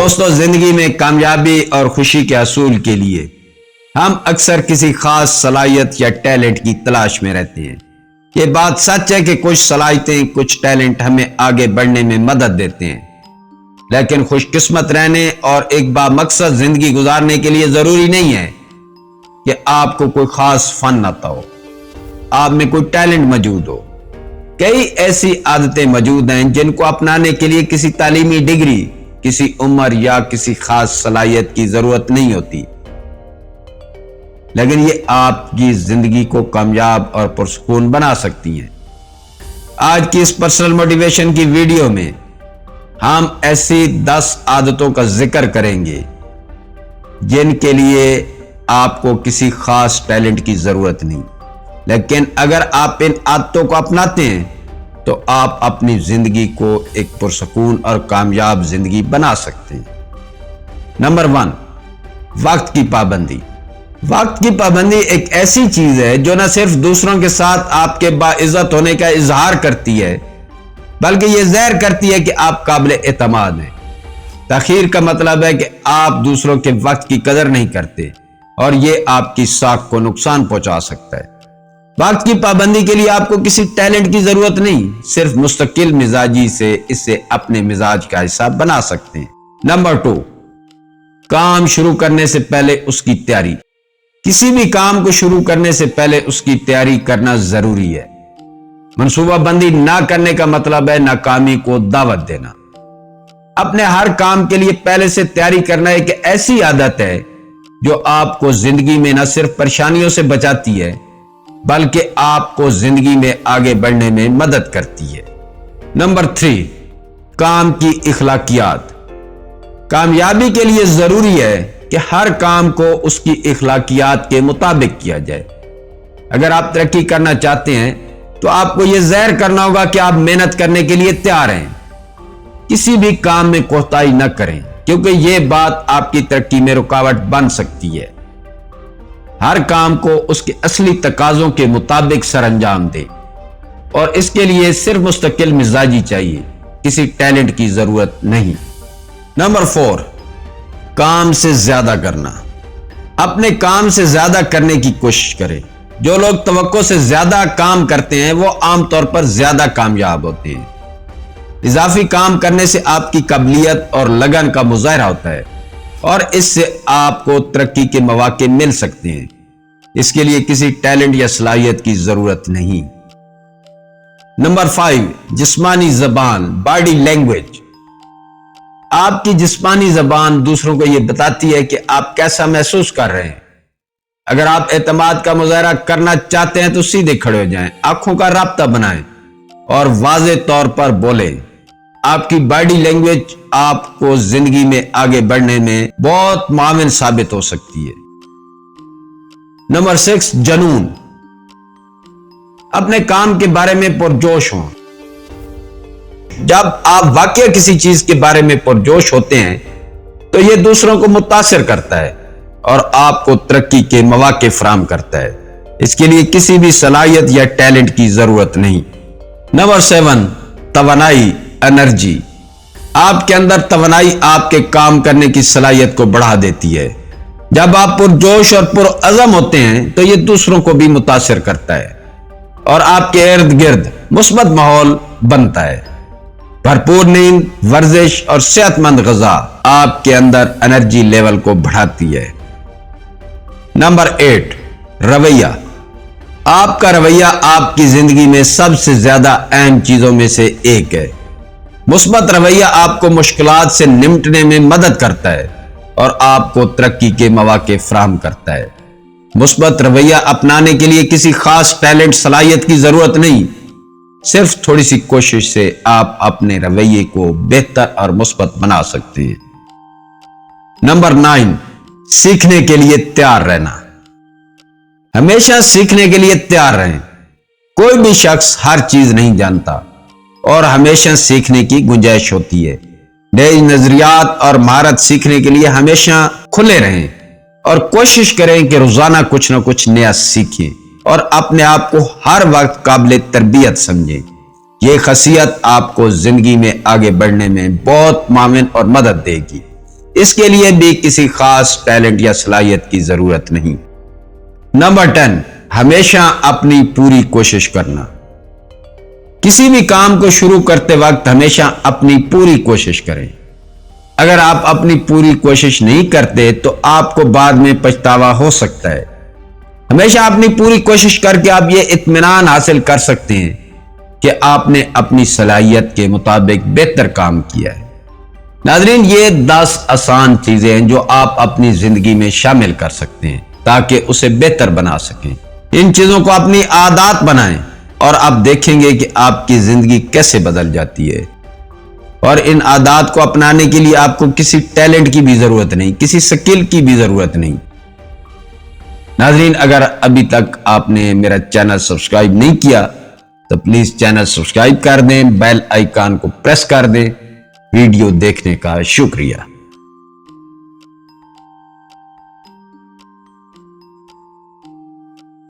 دوستو، زندگی میں کامیابی اور خوشی کے حصول کے لیے ہم اکثر کسی خاص صلاحیت یا ٹیلنٹ کی تلاش میں رہتے ہیں۔ یہ بات سچ ہے کہ کچھ صلاحیتیں، کچھ ٹیلنٹ ہمیں آگے بڑھنے میں مدد دیتے ہیں، لیکن خوش قسمت رہنے اور ایک بامقصد زندگی گزارنے کے لیے ضروری نہیں ہے کہ آپ کو کوئی خاص فن آتا ہو، آپ میں کوئی ٹیلنٹ موجود ہو۔ کئی ایسی عادتیں موجود ہیں جن کو اپنانے کے لیے کسی تعلیمی ڈگری، کسی عمر یا کسی خاص صلاحیت کی ضرورت نہیں ہوتی، لیکن یہ آپ کی زندگی کو کامیاب اور پرسکون بنا سکتی ہیں۔ آج کی اس پرسنل موٹیویشن کی ویڈیو میں ہم ایسی 10 عادتوں کا ذکر کریں گے جن کے لیے آپ کو کسی خاص ٹیلنٹ کی ضرورت نہیں، لیکن اگر آپ ان عادتوں کو اپناتے ہیں تو آپ اپنی زندگی کو ایک پرسکون اور کامیاب زندگی بنا سکتے ہیں۔ نمبر 1، وقت کی پابندی۔ وقت کی پابندی ایک ایسی چیز ہے جو نہ صرف دوسروں کے ساتھ آپ کے باعزت ہونے کا اظہار کرتی ہے، بلکہ یہ ظاہر کرتی ہے کہ آپ قابل اعتماد ہیں۔ تاخیر کا مطلب ہے کہ آپ دوسروں کے وقت کی قدر نہیں کرتے، اور یہ آپ کی ساکھ کو نقصان پہنچا سکتا ہے۔ وقت کی پابندی کے لیے آپ کو کسی ٹیلنٹ کی ضرورت نہیں، صرف مستقل مزاجی سے اسے اپنے مزاج کا حصہ بنا سکتے ہیں۔ نمبر 2، کام شروع کرنے سے پہلے اس کی تیاری۔ کسی بھی کام کو شروع کرنے سے پہلے اس کی تیاری کرنا ضروری ہے۔ منصوبہ بندی نہ کرنے کا مطلب ہے ناکامی کو دعوت دینا۔ اپنے ہر کام کے لیے پہلے سے تیاری کرنا ایک ایسی عادت ہے جو آپ کو زندگی میں نہ صرف پریشانیوں سے بچاتی ہے بلکہ آپ کو زندگی میں آگے بڑھنے میں مدد کرتی ہے۔ نمبر 3، کام کی اخلاقیات۔ کامیابی کے لیے ضروری ہے کہ ہر کام کو اس کی اخلاقیات کے مطابق کیا جائے۔ اگر آپ ترقی کرنا چاہتے ہیں تو آپ کو یہ ظاہر کرنا ہوگا کہ آپ محنت کرنے کے لیے تیار ہیں۔ کسی بھی کام میں کوتاہی نہ کریں، کیونکہ یہ بات آپ کی ترقی میں رکاوٹ بن سکتی ہے۔ ہر کام کو اس کے اصلی تقاضوں کے مطابق سر انجام دیں، اور اس کے لیے صرف مستقل مزاجی چاہیے، کسی ٹیلنٹ کی ضرورت نہیں۔ نمبر 4، کام سے زیادہ کرنا۔ اپنے کام سے زیادہ کرنے کی کوشش کریں۔ جو لوگ توقع سے زیادہ کام کرتے ہیں وہ عام طور پر زیادہ کامیاب ہوتے ہیں۔ اضافی کام کرنے سے آپ کی قابلیت اور لگن کا مظاہرہ ہوتا ہے، اور اس سے آپ کو ترقی کے مواقع مل سکتے ہیں۔ اس کے لیے کسی ٹیلنٹ یا صلاحیت کی ضرورت نہیں۔ نمبر 5، جسمانی زبان، باڈی لینگویج۔ آپ کی جسمانی زبان دوسروں کو یہ بتاتی ہے کہ آپ کیسا محسوس کر رہے ہیں۔ اگر آپ اعتماد کا مظاہرہ کرنا چاہتے ہیں تو سیدھے کھڑے ہو جائیں، آنکھوں کا رابطہ بنائیں اور واضح طور پر بولیں۔ آپ کی باڈی لینگویج آپ کو زندگی میں آگے بڑھنے میں بہت معاون ثابت ہو سکتی ہے۔ نمبر 6، جنون۔ اپنے کام کے بارے میں پرجوش ہوں۔ جب آپ واقعی کسی چیز کے بارے میں پرجوش ہوتے ہیں تو یہ دوسروں کو متاثر کرتا ہے اور آپ کو ترقی کے مواقع فراہم کرتا ہے۔ اس کے لیے کسی بھی صلاحیت یا ٹیلنٹ کی ضرورت نہیں۔ نمبر 7، توانائی، انرجی۔ آپ کے اندر توانائی آپ کے کام کرنے کی صلاحیت کو بڑھا دیتی ہے۔ جب آپ پرجوش اور پرعزم ہوتے ہیں تو یہ دوسروں کو بھی متاثر کرتا ہے اور آپ کے ارد گرد مثبت ماحول بنتا ہے۔ بھرپور نیند، ورزش اور صحت مند غذا آپ کے اندر انرجی لیول کو بڑھاتی ہے۔ نمبر 8، رویہ۔ آپ کا رویہ آپ کی زندگی میں سب سے زیادہ اہم چیزوں میں سے ایک ہے۔ مثبت رویہ آپ کو مشکلات سے نمٹنے میں مدد کرتا ہے اور آپ کو ترقی کے مواقع فراہم کرتا ہے۔ مثبت رویہ اپنانے کے لیے کسی خاص ٹیلنٹ، صلاحیت کی ضرورت نہیں، صرف تھوڑی سی کوشش سے آپ اپنے رویے کو بہتر اور مثبت بنا سکتے ہیں۔ نمبر 9، سیکھنے کے لیے تیار رہنا۔ ہمیشہ سیکھنے کے لیے تیار رہیں۔ کوئی بھی شخص ہر چیز نہیں جانتا اور ہمیشہ سیکھنے کی گنجائش ہوتی ہے۔ نئے نظریات اور مہارت سیکھنے کے لیے ہمیشہ کھلے رہیں اور کوشش کریں کہ روزانہ کچھ نہ کچھ نیا سیکھیں اور اپنے آپ کو ہر وقت قابل تربیت سمجھیں۔ یہ خاصیت آپ کو زندگی میں آگے بڑھنے میں بہت معاون اور مدد دے گی۔ اس کے لیے بھی کسی خاص ٹیلنٹ یا صلاحیت کی ضرورت نہیں۔ نمبر 10، ہمیشہ اپنی پوری کوشش کرنا۔ کسی بھی کام کو شروع کرتے وقت ہمیشہ اپنی پوری کوشش کریں۔ اگر آپ اپنی پوری کوشش نہیں کرتے تو آپ کو بعد میں پچھتاوا ہو سکتا ہے۔ ہمیشہ اپنی پوری کوشش کر کے آپ یہ اطمینان حاصل کر سکتے ہیں کہ آپ نے اپنی صلاحیت کے مطابق بہتر کام کیا ہے۔ ناظرین، یہ 10 آسان چیزیں ہیں جو آپ اپنی زندگی میں شامل کر سکتے ہیں تاکہ اسے بہتر بنا سکیں۔ ان چیزوں کو اپنی عادات بنائیں اور آپ دیکھیں گے کہ آپ کی زندگی کیسے بدل جاتی ہے۔ اور ان عادات کو اپنانے کے لیے آپ کو کسی ٹیلنٹ کی بھی ضرورت نہیں، کسی سکل کی بھی ضرورت نہیں۔ ناظرین، اگر ابھی تک آپ نے میرا چینل سبسکرائب نہیں کیا تو پلیز چینل سبسکرائب کر دیں، بیل آئیکن کو پریس کر دیں۔ ویڈیو دیکھنے کا شکریہ۔